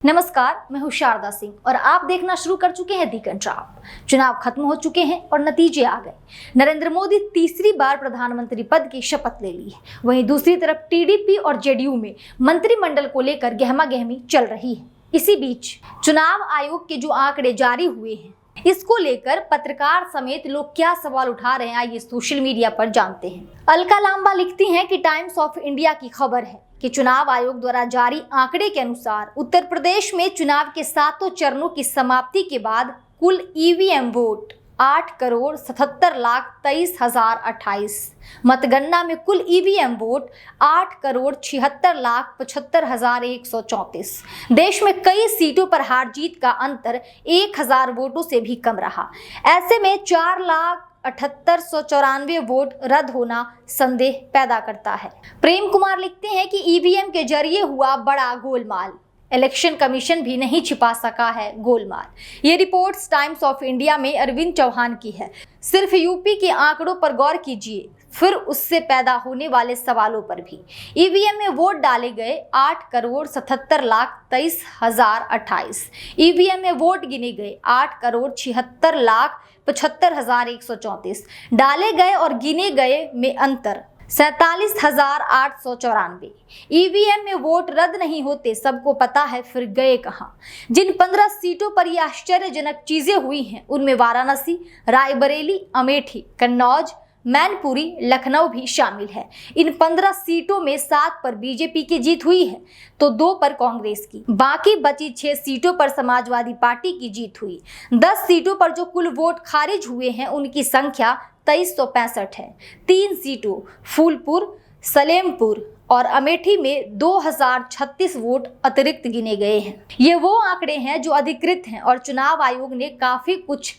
नमस्कार, मैं हूं शारदा सिंह और आप देखना शुरू कर चुके हैं दी कंट्राप। चुनाव खत्म हो चुके हैं और नतीजे आ गए। नरेंद्र मोदी तीसरी बार प्रधानमंत्री पद की शपथ ले ली है। वहीं दूसरी तरफ टीडीपी और जेडीयू में मंत्रिमंडल को लेकर गहमागहमी चल रही है। इसी बीच चुनाव आयोग के जो आंकड़े जारी हुए हैं, इसको लेकर पत्रकार समेत लोग क्या सवाल उठा रहे हैं, आइए सोशल मीडिया पर जानते हैं। अलका लांबा लिखती हैं कि टाइम्स ऑफ इंडिया की खबर है कि चुनाव आयोग द्वारा जारी आंकड़े के अनुसार उत्तर प्रदेश में चुनाव के 7 चरणों की समाप्ति के बाद कुल ईवीएम वोट 8,77,23,028, मतगणना में कुल ईवीएम वोट 8,76,75,134। देश में कई सीटों पर हार जीत का अंतर 1,000 वोटों से भी कम रहा। ऐसे में 4,78,194 वोट रद्द होना संदेह पैदा करता है। प्रेम कुमार लिखते हैं कि ईवीएम के जरिए हुआ बड़ा गोलमाल, इलेक्शन कमीशन भी नहीं छिपा सका है गोलमाल। ये रिपोर्ट्स टाइम्स ऑफ इंडिया में अरविंद चौहान की है। सिर्फ यूपी के आंकड़ों पर गौर कीजिए, फिर उससे पैदा होने वाले सवालों पर भी। ईवीएम में वोट डाले गए 8,77,23,028। ईवीएम में वोट गिने गए 8,76,75,134। डाले गए और गिने गए में अंतर 47,894। ईवीएम में वोट रद्द नहीं होते, सबको पता है, फिर गए कहां। जिन 15 सीटों पर यह आश्चर्यजनक चीजें हुई हैं, उनमें वाराणसी, रायबरेली, अमेठी, कन्नौज, मैनपुरी, लखनऊ भी शामिल है। इन 15 सीटों में 7 पर बीजेपी की जीत हुई है तो 2 पर कांग्रेस की। बाकी बची 6 सीटों पर समाजवादी पार्टी की जीत हुई। 10 सीटों पर जो कुल वोट खारिज हुए हैं, उनकी संख्या 2365 है। 3 सीटों फूलपुर, सलेमपुर और अमेठी में 2036 वोट अतिरिक्त गिने गए हैं। ये वो आंकड़े हैं जो अधिकृत हैं और चुनाव आयोग ने काफी कुछ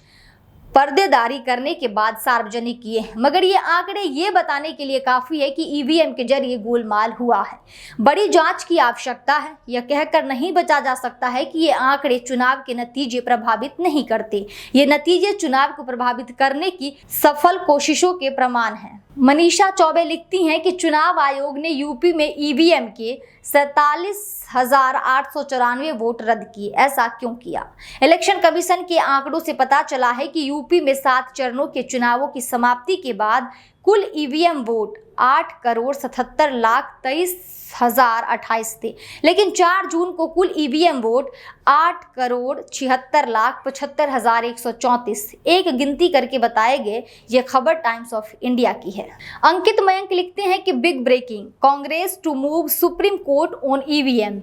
पर्देदारी करने के बाद सार्वजनिक किए हैं, मगर ये आंकड़े ये बताने के लिए काफी है कि ईवीएम के जरिए गोलमाल हुआ है। बड़ी जांच की आवश्यकता है। यह कहकर नहीं बचा जा सकता है कि ये आंकड़े चुनाव के नतीजे प्रभावित नहीं करते। ये नतीजे चुनाव को प्रभावित करने की सफल कोशिशों के प्रमाण हैं। मनीषा चौबे लिखती हैं कि चुनाव आयोग ने यूपी में ईवीएम के 47,894 वोट रद्द किए। ऐसा क्यों किया? इलेक्शन कमीशन के आंकड़ों से पता चला है कि यूपी में 7 चरणों के चुनावों की समाप्ति के बाद कुल ईवीएम वोट 8,77,23,028 थे, लेकिन 4 जून को कुल ईवीएम वोट 8,76,75,134 एक गिनती करके बताए गए। ये खबर टाइम्स ऑफ इंडिया की है। अंकित मयंक लिखते हैं कि big breaking, Congress to move supreme court on EVM,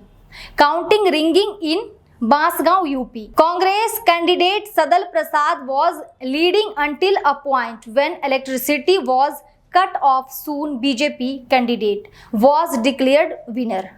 counting rigging in Bansgaon UP. Congress candidate Sadal Prasad was leading until a point when electricity was cut off. Soon BJP candidate was declared winner.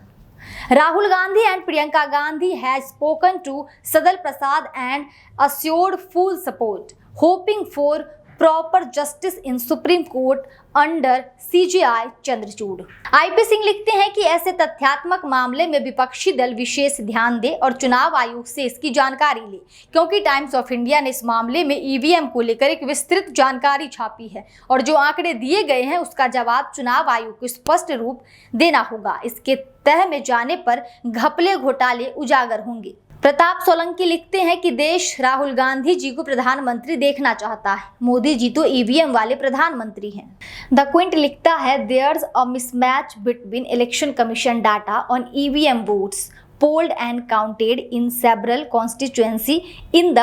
Rahul Gandhi and Priyanka Gandhi has spoken to Sadal Prasad and assured full support, hoping for proper justice in Supreme Court under CJI Chandrachud. IP Singh लिखते हैं कि ऐसे तथ्यात्मक मामले में विपक्षी दल विशेष ध्यान दे और चुनाव आयोग से इसकी जानकारी ले, क्योंकि टाइम्स ऑफ इंडिया ने इस मामले में ईवीएम को लेकर एक विस्तृत जानकारी छापी है और जो आंकड़े दिए गए हैं उसका जवाब चुनाव आयोग को स्पष्ट रूप देना होगा। इसके तह में जाने पर घपले घोटाले उजागर होंगे। प्रताप सोलंकी लिखते हैं कि देश राहुल गांधी जी को प्रधानमंत्री देखना चाहता है, मोदी जी तो ईवीएम वाले प्रधानमंत्री हैं। द क्विंट लिखता है there's a mismatch between election commission data on EVM votes polled and counted in several constituency in the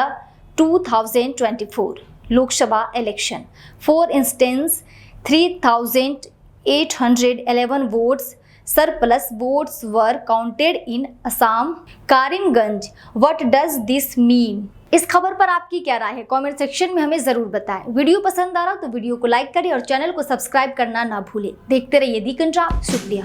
2024 Lok Sabha election. For instance 3,811 votes surplus votes were counted in Assam, Karimganj. What does this mean? इस खबर पर आपकी क्या राय है? Comment section में हमें जरूर बताएं। वीडियो पसंद आ रहा तो वीडियो को लाइक करें और चैनल को सब्सक्राइब करना ना भूलें। देखते रहिए दी कंट्राप। शुक्रिया।